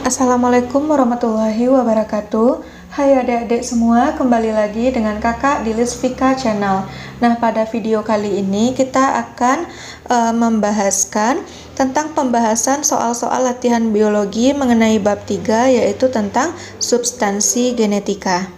Assalamualaikum warahmatullahi wabarakatuh. Hai adik-adik semua, kembali lagi dengan kakak di Lisvika Channel. Nah, pada video kali ini kita akan membahaskan tentang pembahasan soal-soal latihan biologi mengenai bab 3, yaitu tentang substansi genetika.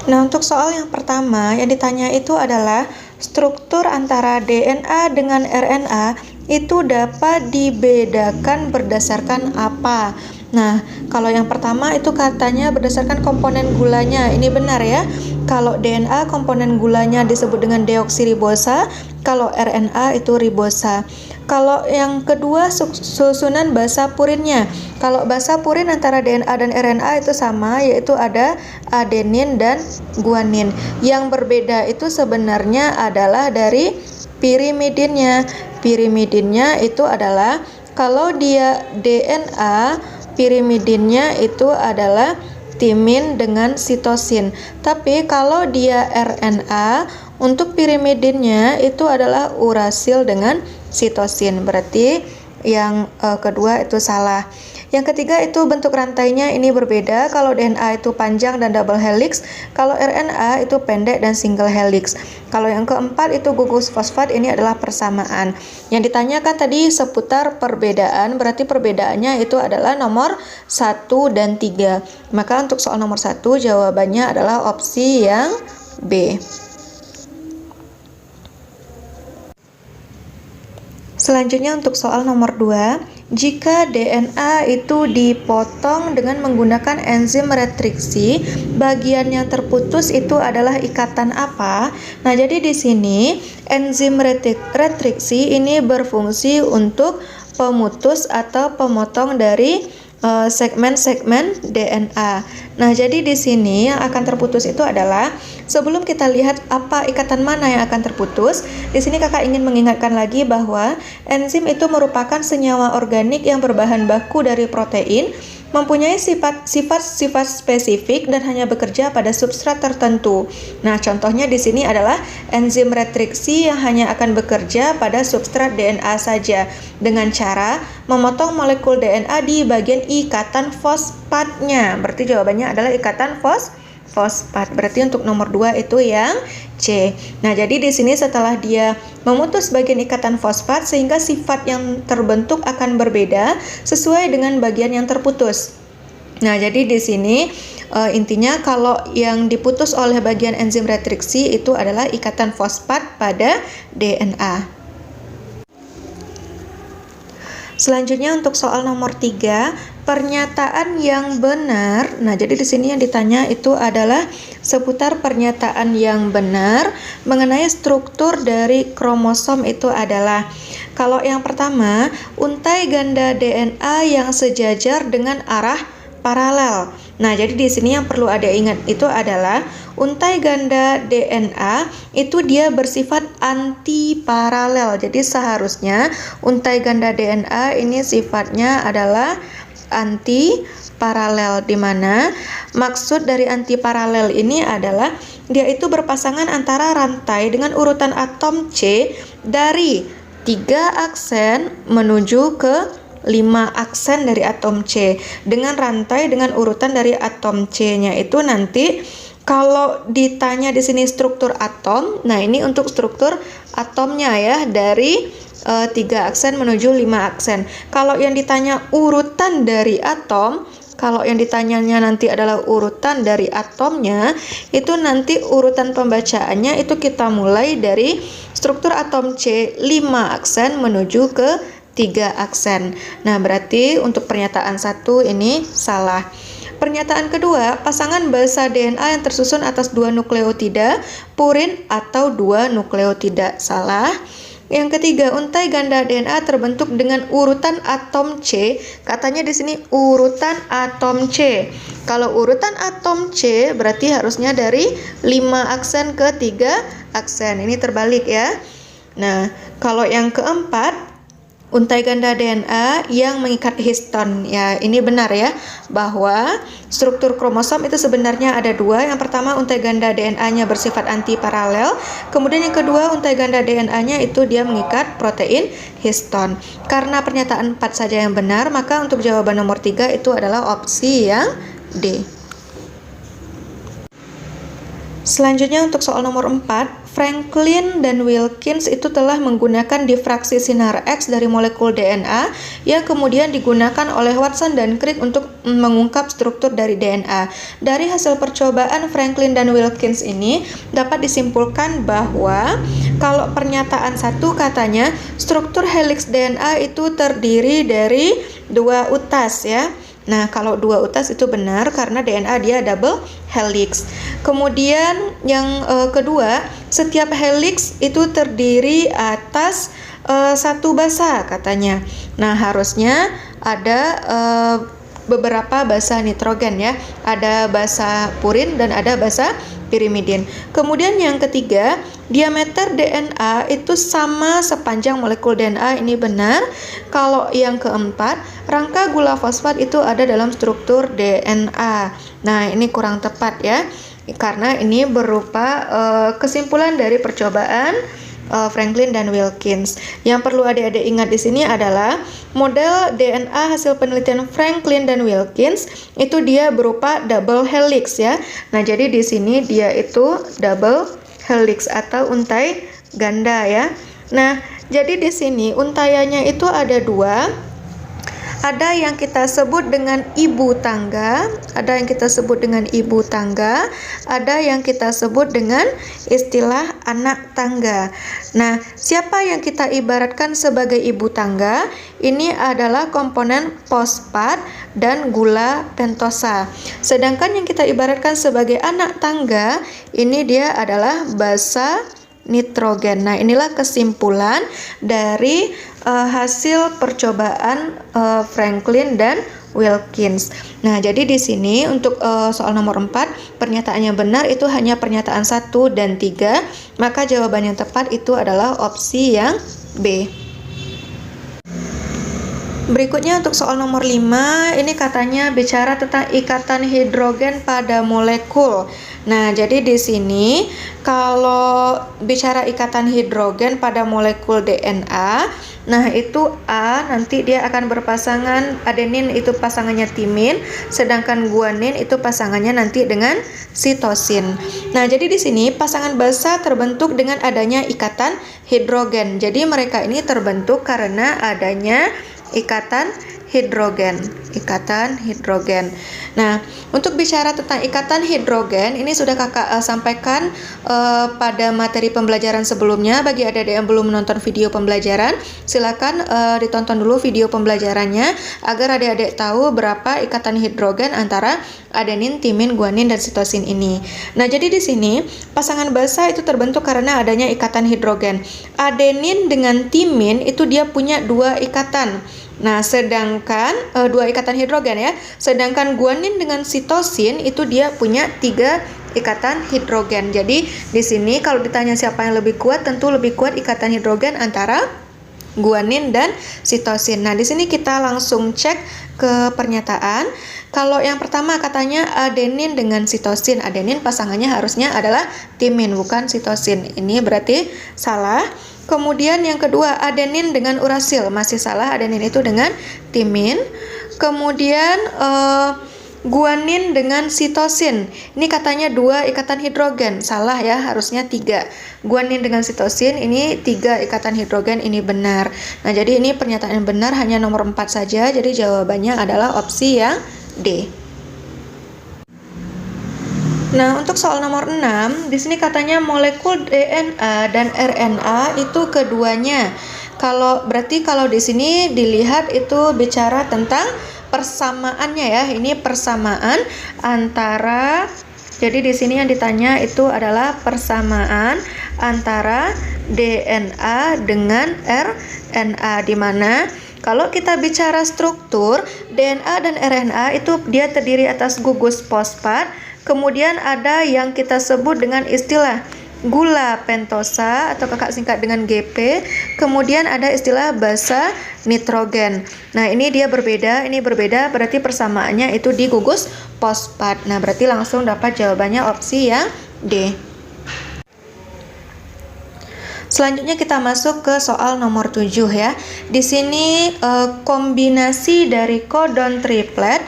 Nah, untuk soal yang pertama yang ditanya itu adalah struktur antara DNA dengan RNA itu dapat dibedakan berdasarkan apa? Nah, kalau yang pertama itu katanya berdasarkan komponen gulanya. Ini benar ya. Kalau DNA komponen gulanya disebut dengan deoksiribosa, kalau RNA itu ribosa. Kalau yang kedua susunan basa purinnya. Kalau basa purin antara DNA dan RNA itu sama, yaitu ada adenin dan guanin. Yang berbeda itu sebenarnya adalah dari pirimidinnya. Pirimidinnya itu adalah kalau dia DNA, pirimidinnya itu adalah timin dengan sitosin. Tapi kalau dia RNA, untuk pirimidinnya itu adalah urasil dengan sitosin. Berarti yang kedua itu salah. Yang ketiga itu bentuk rantainya ini berbeda. Kalau DNA itu panjang dan double helix, kalau RNA itu pendek dan single helix. Kalau yang keempat itu gugus fosfat, ini adalah persamaan. Yang ditanyakan tadi seputar perbedaan, berarti perbedaannya itu adalah nomor 1 dan 3. Maka untuk soal nomor 1 jawabannya adalah opsi yang B. Selanjutnya untuk soal nomor 2, jika DNA itu dipotong dengan menggunakan enzim retriksi, bagian yang terputus itu adalah ikatan apa? Nah, jadi di sini enzim retriksi ini berfungsi untuk pemutus atau pemotong dari segmen-segmen DNA. Nah, jadi di sini yang akan terputus itu adalah, sebelum kita lihat apa ikatan mana yang akan terputus, di sini kakak ingin mengingatkan lagi bahwa enzim itu merupakan senyawa organik yang berbahan baku dari protein, mempunyai sifat-sifat spesifik dan hanya bekerja pada substrat tertentu. Nah, contohnya di sini adalah enzim retriksi yang hanya akan bekerja pada substrat DNA saja dengan cara memotong molekul DNA di bagian ikatan fosfatnya. Berarti jawabannya adalah ikatan fosfat. Berarti untuk nomor 2 itu yang C. Nah, jadi di sini setelah dia memutus bagian ikatan fosfat sehingga sifat yang terbentuk akan berbeda sesuai dengan bagian yang terputus. Nah, jadi di sini intinya kalau yang diputus oleh bagian enzim retriksi itu adalah ikatan fosfat pada DNA. Selanjutnya untuk soal nomor 3, pernyataan yang benar. Nah, jadi di sini yang ditanya itu adalah seputar pernyataan yang benar mengenai struktur dari kromosom itu adalah, kalau yang pertama, untai ganda DNA yang sejajar dengan arah paralel. Nah, jadi di sini yang perlu ada ingat itu adalah untai ganda DNA itu dia bersifat anti-paralel. Jadi seharusnya untai ganda DNA ini sifatnya adalah anti-paralel, di mana maksud dari anti-paralel ini adalah dia itu berpasangan antara rantai dengan urutan atom C dari 3 aksen menuju ke 5 aksen dari atom C dengan rantai dengan urutan dari atom C-nya itu nanti kalau ditanya di sini struktur atom. Nah, ini untuk struktur atomnya ya, dari 3 aksen menuju 5 aksen. Kalau yang ditanya urutan dari atom, kalau yang ditanyanya nanti adalah urutan dari atomnya, itu nanti urutan pembacaannya itu kita mulai dari struktur atom C 5 aksen menuju ke 3 aksen. Nah, berarti untuk pernyataan 1 ini salah. Pernyataan kedua, pasangan basa DNA yang tersusun atas 2 nukleotida, purin atau 2 nukleotida, salah. Yang ketiga, untai ganda DNA terbentuk dengan urutan atom C. Katanya di sini urutan atom C. Kalau urutan atom C berarti harusnya dari 5 aksen ke 3 aksen. Ini terbalik ya. Nah, kalau yang keempat, untai ganda DNA yang mengikat histon. Ya, ini benar ya, bahwa struktur kromosom itu sebenarnya ada dua. Yang pertama, untai ganda DNA-nya bersifat antiparalel. Kemudian yang kedua, untai ganda DNA-nya itu dia mengikat protein histon. Karena pernyataan 4 saja yang benar, maka untuk jawaban nomor 3 itu adalah opsi yang D. Selanjutnya untuk soal nomor 4, Franklin dan Wilkins itu telah menggunakan difraksi sinar X dari molekul DNA yang kemudian digunakan oleh Watson dan Crick untuk mengungkap struktur dari DNA. Dari hasil percobaan Franklin dan Wilkins ini dapat disimpulkan bahwa kalau pernyataan 1 katanya struktur helix DNA itu terdiri dari 2 utas ya. Nah, kalau 2 utas itu benar karena DNA dia double helix. Kemudian yang kedua, setiap helix itu terdiri atas 1 basa katanya. Nah, harusnya ada beberapa basa nitrogen ya. Ada basa purin dan ada basa pirimidin. Kemudian yang ketiga, diameter DNA itu sama sepanjang molekul DNA, ini benar. Kalau yang keempat, rangka gula fosfat itu ada dalam struktur DNA. Nah, ini kurang tepat ya, karena ini berupa kesimpulan dari percobaan Franklin dan Wilkins. Yang perlu adik-adik ingat di sini adalah model DNA hasil penelitian Franklin dan Wilkins itu dia berupa double helix ya. Nah, jadi di sini dia itu double helix atau untai ganda ya. Nah, jadi di sini untaiannya itu ada 2. Ada yang kita sebut dengan ibu tangga, ada yang kita sebut dengan ibu tangga, ada yang kita sebut dengan istilah anak tangga. Nah, siapa yang kita ibaratkan sebagai ibu tangga? Ini adalah komponen fosfat dan gula pentosa. Sedangkan yang kita ibaratkan sebagai anak tangga, ini dia adalah basa nitrogen. Nah, inilah kesimpulan dari hasil percobaan Franklin dan Wilkins. Nah, jadi di sini untuk soal nomor 4, pernyataannya benar itu hanya pernyataan 1 dan 3, maka jawaban yang tepat itu adalah opsi yang B. Berikutnya untuk soal nomor 5, ini katanya bicara tentang ikatan hidrogen pada molekul. Nah, jadi di sini kalau bicara ikatan hidrogen pada molekul DNA, nah itu A nanti dia akan berpasangan, adenin itu pasangannya timin, sedangkan guanin itu pasangannya nanti dengan sitosin. Nah, jadi di sini pasangan basa terbentuk dengan adanya ikatan hidrogen. Jadi mereka ini terbentuk karena adanya ikatan hidrogen. Nah, untuk bicara tentang ikatan hidrogen, ini sudah kakak sampaikan pada materi pembelajaran sebelumnya. Bagi adik-adik yang belum menonton video pembelajaran, silakan ditonton dulu video pembelajarannya agar adik-adik tahu berapa ikatan hidrogen antara adenin, timin, guanin, dan sitosin ini. Nah, jadi di sini pasangan basa itu terbentuk karena adanya ikatan hidrogen. Adenin dengan timin itu dia punya 2 ikatan. Nah, sedangkan 2 ikatan hidrogen ya. Sedangkan guanin dengan sitosin itu dia punya 3 ikatan hidrogen. Jadi di sini kalau ditanya siapa yang lebih kuat, tentu lebih kuat ikatan hidrogen antara guanin dan sitosin. Nah, di sini kita langsung cek ke pernyataan. Kalau yang pertama katanya adenin dengan sitosin. Adenin pasangannya harusnya adalah timin, bukan sitosin. Ini berarti salah. Kemudian yang kedua, adenin dengan urasil. Masih salah, adenin itu dengan timin. Kemudian guanin dengan sitosin. Ini katanya 2 ikatan hidrogen. Salah ya, harusnya 3. Guanin dengan sitosin ini 3 ikatan hidrogen, ini benar. Nah, jadi ini pernyataan yang benar hanya nomor 4 saja. Jadi jawabannya adalah opsi yang D. Nah, untuk soal nomor 6, di sini katanya molekul DNA dan RNA itu keduanya. Berarti kalau di sini dilihat itu bicara tentang persamaannya ya. Ini persamaan antara, jadi di sini yang ditanya itu adalah persamaan antara DNA dengan RNA, di mana kalau kita bicara struktur DNA dan RNA itu dia terdiri atas gugus fosfat. Kemudian ada yang kita sebut dengan istilah gula pentosa atau kakak singkat dengan GP, kemudian ada istilah basa nitrogen. Nah, ini dia berbeda, ini berbeda, berarti persamaannya itu di gugus fosfat. Nah, berarti langsung dapat jawabannya opsi yang D. Selanjutnya kita masuk ke soal nomor 7 ya. Di sini kombinasi dari kodon triplet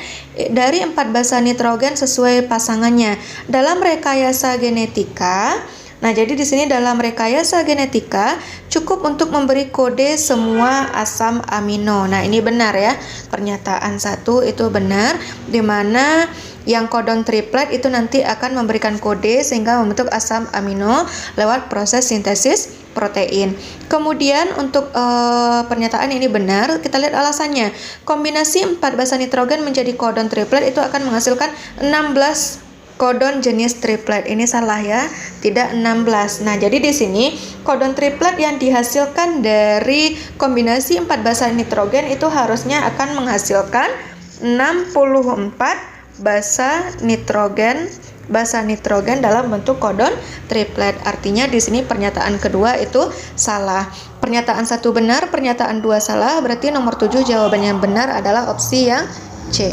dari 4 basa nitrogen sesuai pasangannya. Dalam rekayasa genetika, nah jadi di sini dalam rekayasa genetika cukup untuk memberi kode semua asam amino. Nah, ini benar ya. Pernyataan 1 itu benar, di mana yang kodon triplet itu nanti akan memberikan kode sehingga membentuk asam amino lewat proses sintesis protein. Kemudian untuk pernyataan ini benar, kita lihat alasannya. Kombinasi 4 basa nitrogen menjadi kodon triplet itu akan menghasilkan 16 kodon jenis triplet. Ini salah ya, tidak 16. Nah, jadi di sini kodon triplet yang dihasilkan dari kombinasi 4 basa nitrogen itu harusnya akan menghasilkan 64 basa nitrogen dalam bentuk kodon triplet. Artinya di sini pernyataan kedua itu salah. Pernyataan 1 benar, pernyataan 2 salah, berarti nomor 7 jawaban yang benar adalah opsi yang C.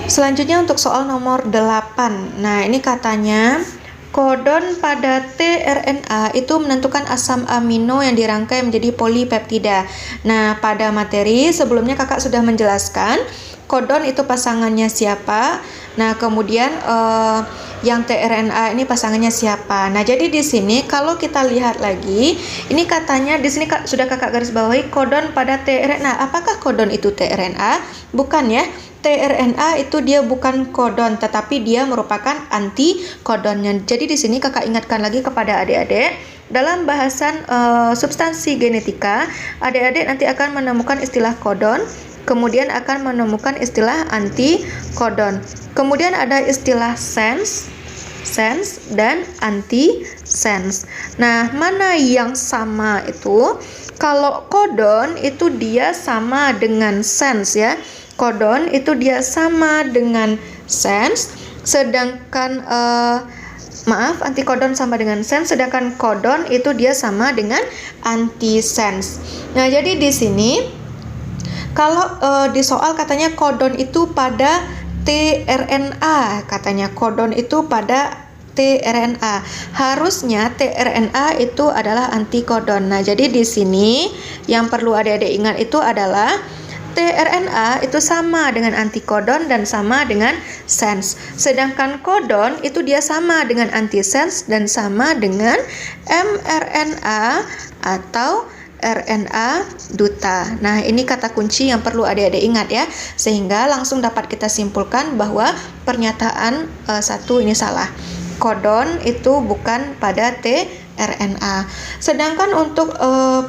Selanjutnya untuk soal nomor 8. Nah, ini katanya kodon pada tRNA itu menentukan asam amino yang dirangkai menjadi polipeptida. Nah, pada materi sebelumnya kakak sudah menjelaskan kodon itu pasangannya siapa. Nah, kemudian yang tRNA ini pasangannya siapa. Nah, jadi di sini kalau kita lihat lagi, ini katanya di sini sudah kakak garis bawahi kodon pada tRNA. Apakah kodon itu tRNA? Bukan ya. tRNA itu dia bukan kodon, tetapi dia merupakan anti kodonnya. Jadi di sini kakak ingatkan lagi kepada adik-adik, dalam bahasan substansi genetika, adik-adik nanti akan menemukan istilah kodon, kemudian akan menemukan istilah anti kodon. Kemudian ada istilah sense dan anti sense. Nah, mana yang sama itu? Kalau kodon itu dia sama dengan sense ya. Kodon itu dia sama dengan sense, sedangkan antikodon sama dengan sense, sedangkan kodon itu dia sama dengan antisense. Nah, jadi di sini kalau di soal katanya kodon itu pada tRNA, katanya kodon itu pada tRNA. Harusnya tRNA itu adalah antikodon. Nah, jadi di sini yang perlu adik-adik ingat itu adalah tRNA itu sama dengan antikodon dan sama dengan sense. Sedangkan kodon itu dia sama dengan antisense dan sama dengan mRNA atau RNA duta. Nah, ini kata kunci yang perlu adik-adik ingat ya, sehingga langsung dapat kita simpulkan bahwa pernyataan 1 ini salah. Kodon itu bukan pada tRNA. Sedangkan untuk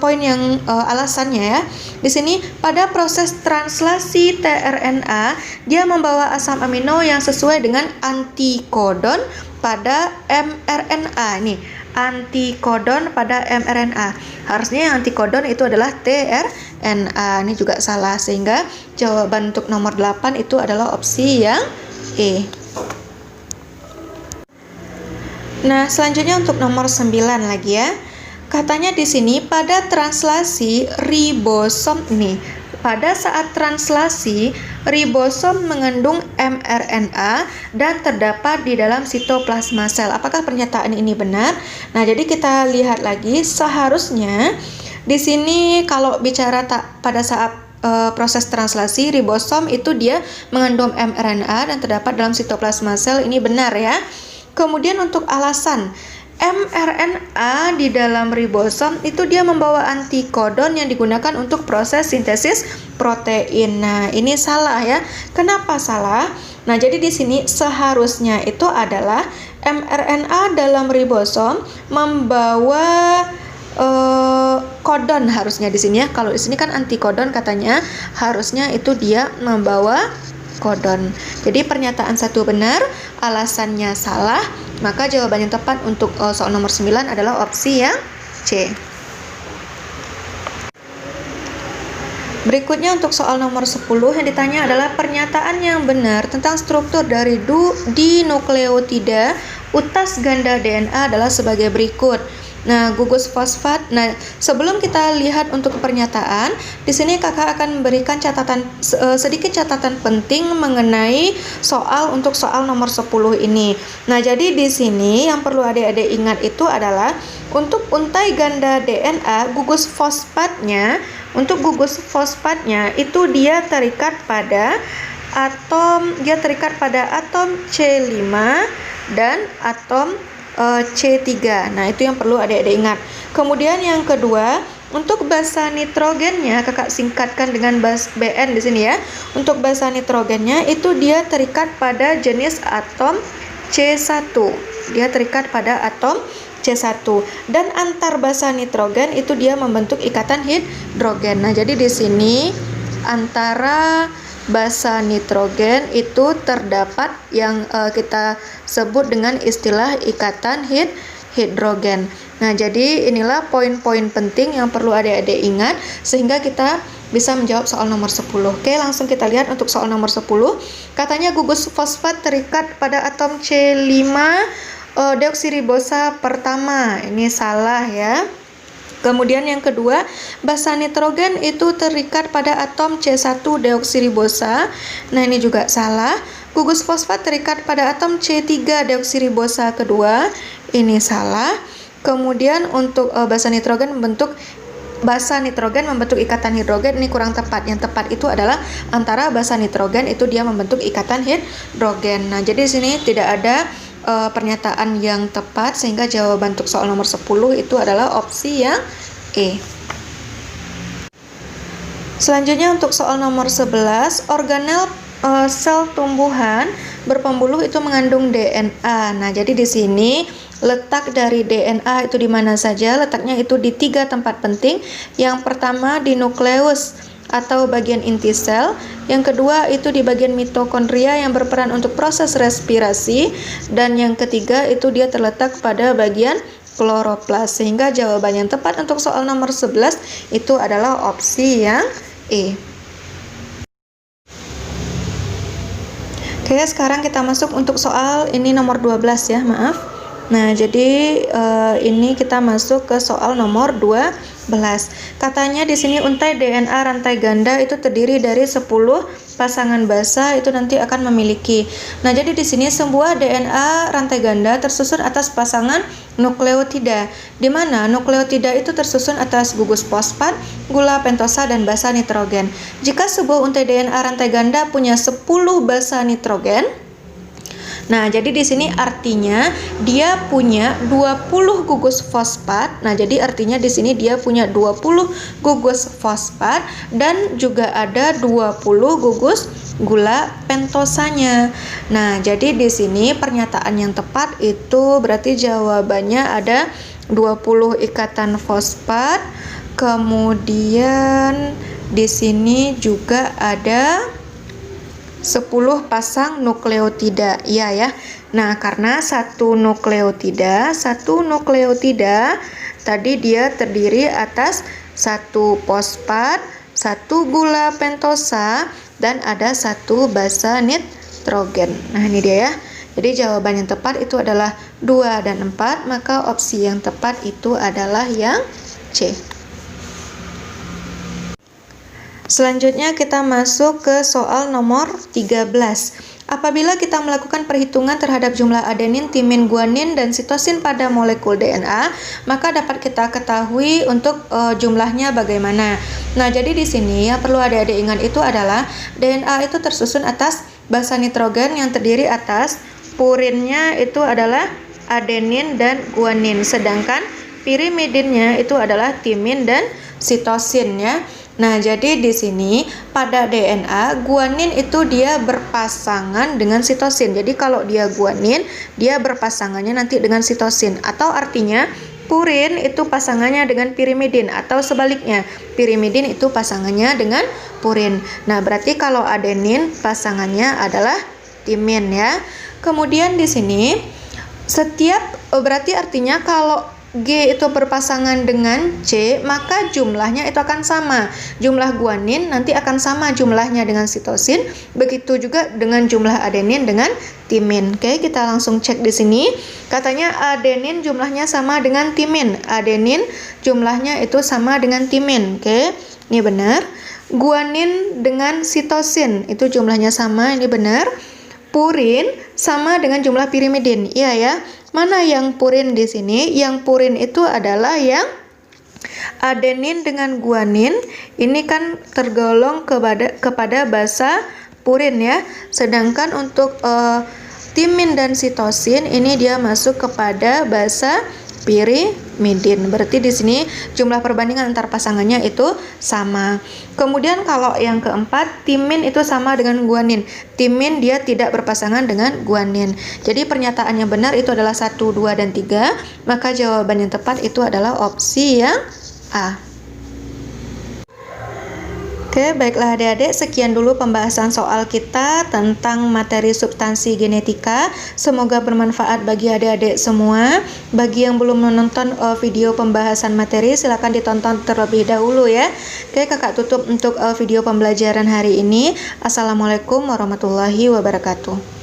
poin yang alasannya ya, di sini pada proses translasi tRNA dia membawa asam amino yang sesuai dengan antikodon pada mRNA. Nih, antikodon pada mRNA. Harusnya yang antikodon itu adalah tRNA. Ini juga salah, sehingga jawaban untuk nomor 8 itu adalah opsi yang E. Nah, selanjutnya untuk nomor 9 lagi ya. Katanya di sini pada translasi ribosom nih. Pada saat translasi, ribosom mengandung mRNA dan terdapat di dalam sitoplasma sel. Apakah pernyataan ini benar? Nah, jadi kita lihat lagi, seharusnya di sini kalau bicara pada saat proses translasi ribosom itu dia mengandung mRNA dan terdapat dalam sitoplasma sel. Ini benar ya. Kemudian untuk alasan mRNA di dalam ribosom itu dia membawa antikodon yang digunakan untuk proses sintesis protein. Nah, ini salah ya. Kenapa salah? Nah, jadi di sini seharusnya itu adalah mRNA dalam ribosom membawa kodon harusnya di sini ya. Kalau di sini kan antikodon katanya, harusnya itu dia membawa kodon. Jadi pernyataan 1 benar, alasannya salah, maka jawaban yang tepat untuk soal nomor 9 adalah opsi yang C. Berikutnya untuk soal nomor 10 yang ditanya adalah pernyataan yang benar tentang struktur dari dinukleotida utas ganda DNA adalah sebagai berikut. Nah, gugus fosfat. Nah, sebelum kita lihat untuk pernyataan, di sini kakak akan memberikan sedikit catatan penting mengenai untuk soal nomor 10 ini. Nah, jadi di sini yang perlu adik-adik ingat itu adalah untuk untai ganda DNA, gugus fosfatnya itu dia terikat pada atom C5 dan atom C3. Nah, itu yang perlu adik-adik ingat. Kemudian yang kedua, untuk basa nitrogennya kakak singkatkan dengan BN di sini ya. Untuk basa nitrogennya itu dia terikat pada jenis atom C1. Dia terikat pada atom C1 dan antar basa nitrogen itu dia membentuk ikatan hidrogen. Nah, jadi di sini antara basa nitrogen itu terdapat yang kita sebut dengan istilah ikatan hidrogen. Nah, jadi inilah poin-poin penting yang perlu adik-adik ingat sehingga kita bisa menjawab soal nomor 10. Oke, langsung kita lihat untuk soal nomor 10. Katanya gugus fosfat terikat pada atom C5 deoksiribosa pertama. Ini salah ya. Kemudian yang kedua, basa nitrogen itu terikat pada atom C1 deoksiribosa. Nah, ini juga salah. Gugus fosfat terikat pada atom C3 deoksiribosa kedua. Ini salah. Kemudian untuk basa nitrogen membentuk ikatan hidrogen, ini kurang tepat. Yang tepat itu adalah antara basa nitrogen itu dia membentuk ikatan hidrogen. Nah, jadi di sini tidak ada pernyataan yang tepat sehingga jawaban untuk soal nomor 10 itu adalah opsi yang E. Selanjutnya untuk soal nomor 11, organel sel tumbuhan berpembuluh itu mengandung DNA. Nah, jadi di sini letak dari DNA itu di mana saja? Letaknya itu di 3 tempat penting. Yang pertama di nukleus atau bagian inti sel, yang kedua itu di bagian mitokondria yang berperan untuk proses respirasi, dan yang ketiga itu dia terletak pada bagian kloroplas. Sehingga jawaban yang tepat untuk soal nomor 11 itu adalah opsi yang E. Oke, sekarang kita masuk untuk soal ini nomor 12 ya, maaf. Nah, jadi ini kita masuk ke soal nomor 12. Katanya di sini untai DNA rantai ganda itu terdiri dari 10 pasangan basa itu nanti akan memiliki. Nah, jadi di sini sebuah DNA rantai ganda tersusun atas pasangan nukleotida, di mana nukleotida itu tersusun atas gugus fosfat, gula pentosa, dan basa nitrogen. Jika sebuah untai DNA rantai ganda punya 10 basa nitrogen, nah, jadi di sini artinya dia punya 20 gugus fosfat. Nah, jadi artinya di sini dia punya 20 gugus fosfat dan juga ada 20 gugus gula pentosanya. Nah, jadi di sini pernyataan yang tepat itu berarti jawabannya ada 20 ikatan fosfat. Kemudian di sini juga ada 10 pasang nukleotida, iya ya. Nah, karena satu nukleotida tadi dia terdiri atas 1 fosfat, 1 gula pentosa, dan ada 1 basa nitrogen. Nah, ini dia ya. Jadi jawaban yang tepat itu adalah 2 dan 4, maka opsi yang tepat itu adalah yang C. Selanjutnya kita masuk ke soal nomor 13. Apabila kita melakukan perhitungan terhadap jumlah adenin, timin, guanin, dan sitosin pada molekul DNA, maka dapat kita ketahui untuk jumlahnya bagaimana. Nah, jadi di sini yang perlu adik-adik ingat itu adalah DNA itu tersusun atas basa nitrogen yang terdiri atas purinnya itu adalah adenin dan guanin, sedangkan pirimidinnya itu adalah timin dan sitosin ya. Nah, jadi di sini pada DNA guanin itu dia berpasangan dengan sitosin. Jadi kalau dia guanin, dia berpasangannya nanti dengan sitosin. Atau artinya purin itu pasangannya dengan pirimidin atau sebaliknya. Pirimidin itu pasangannya dengan purin. Nah, berarti kalau adenin pasangannya adalah timin ya. Kemudian di sini berarti artinya kalau G itu berpasangan dengan C, maka jumlahnya itu akan sama. Jumlah guanin nanti akan sama jumlahnya dengan sitosin, begitu juga dengan jumlah adenin dengan timin. Oke, kita langsung cek di sini. Katanya adenin jumlahnya sama dengan timin. Adenin jumlahnya itu sama dengan timin. Oke, ini benar. Guanin dengan sitosin itu jumlahnya sama, ini benar. Purin sama dengan jumlah pirimidin. Iya ya. Mana yang purin di sini? Yang purin itu adalah yang adenin dengan guanin. Ini kan tergolong kepada basa purin ya. Sedangkan untuk timin dan sitosin ini dia masuk kepada basa pirimidin. Berarti di sini jumlah perbandingan antar pasangannya itu sama. Kemudian kalau yang keempat, timin itu sama dengan guanin. Timin dia tidak berpasangan dengan guanin. Jadi pernyataan yang benar itu adalah 1, 2, dan 3. Maka jawaban yang tepat itu adalah opsi yang A. Oke, baiklah adik-adik, sekian dulu pembahasan soal kita tentang materi substansi genetika. Semoga bermanfaat bagi adik-adik semua. Bagi yang belum menonton video pembahasan materi, silakan ditonton terlebih dahulu ya. Oke, kakak tutup untuk video pembelajaran hari ini. Assalamualaikum warahmatullahi wabarakatuh.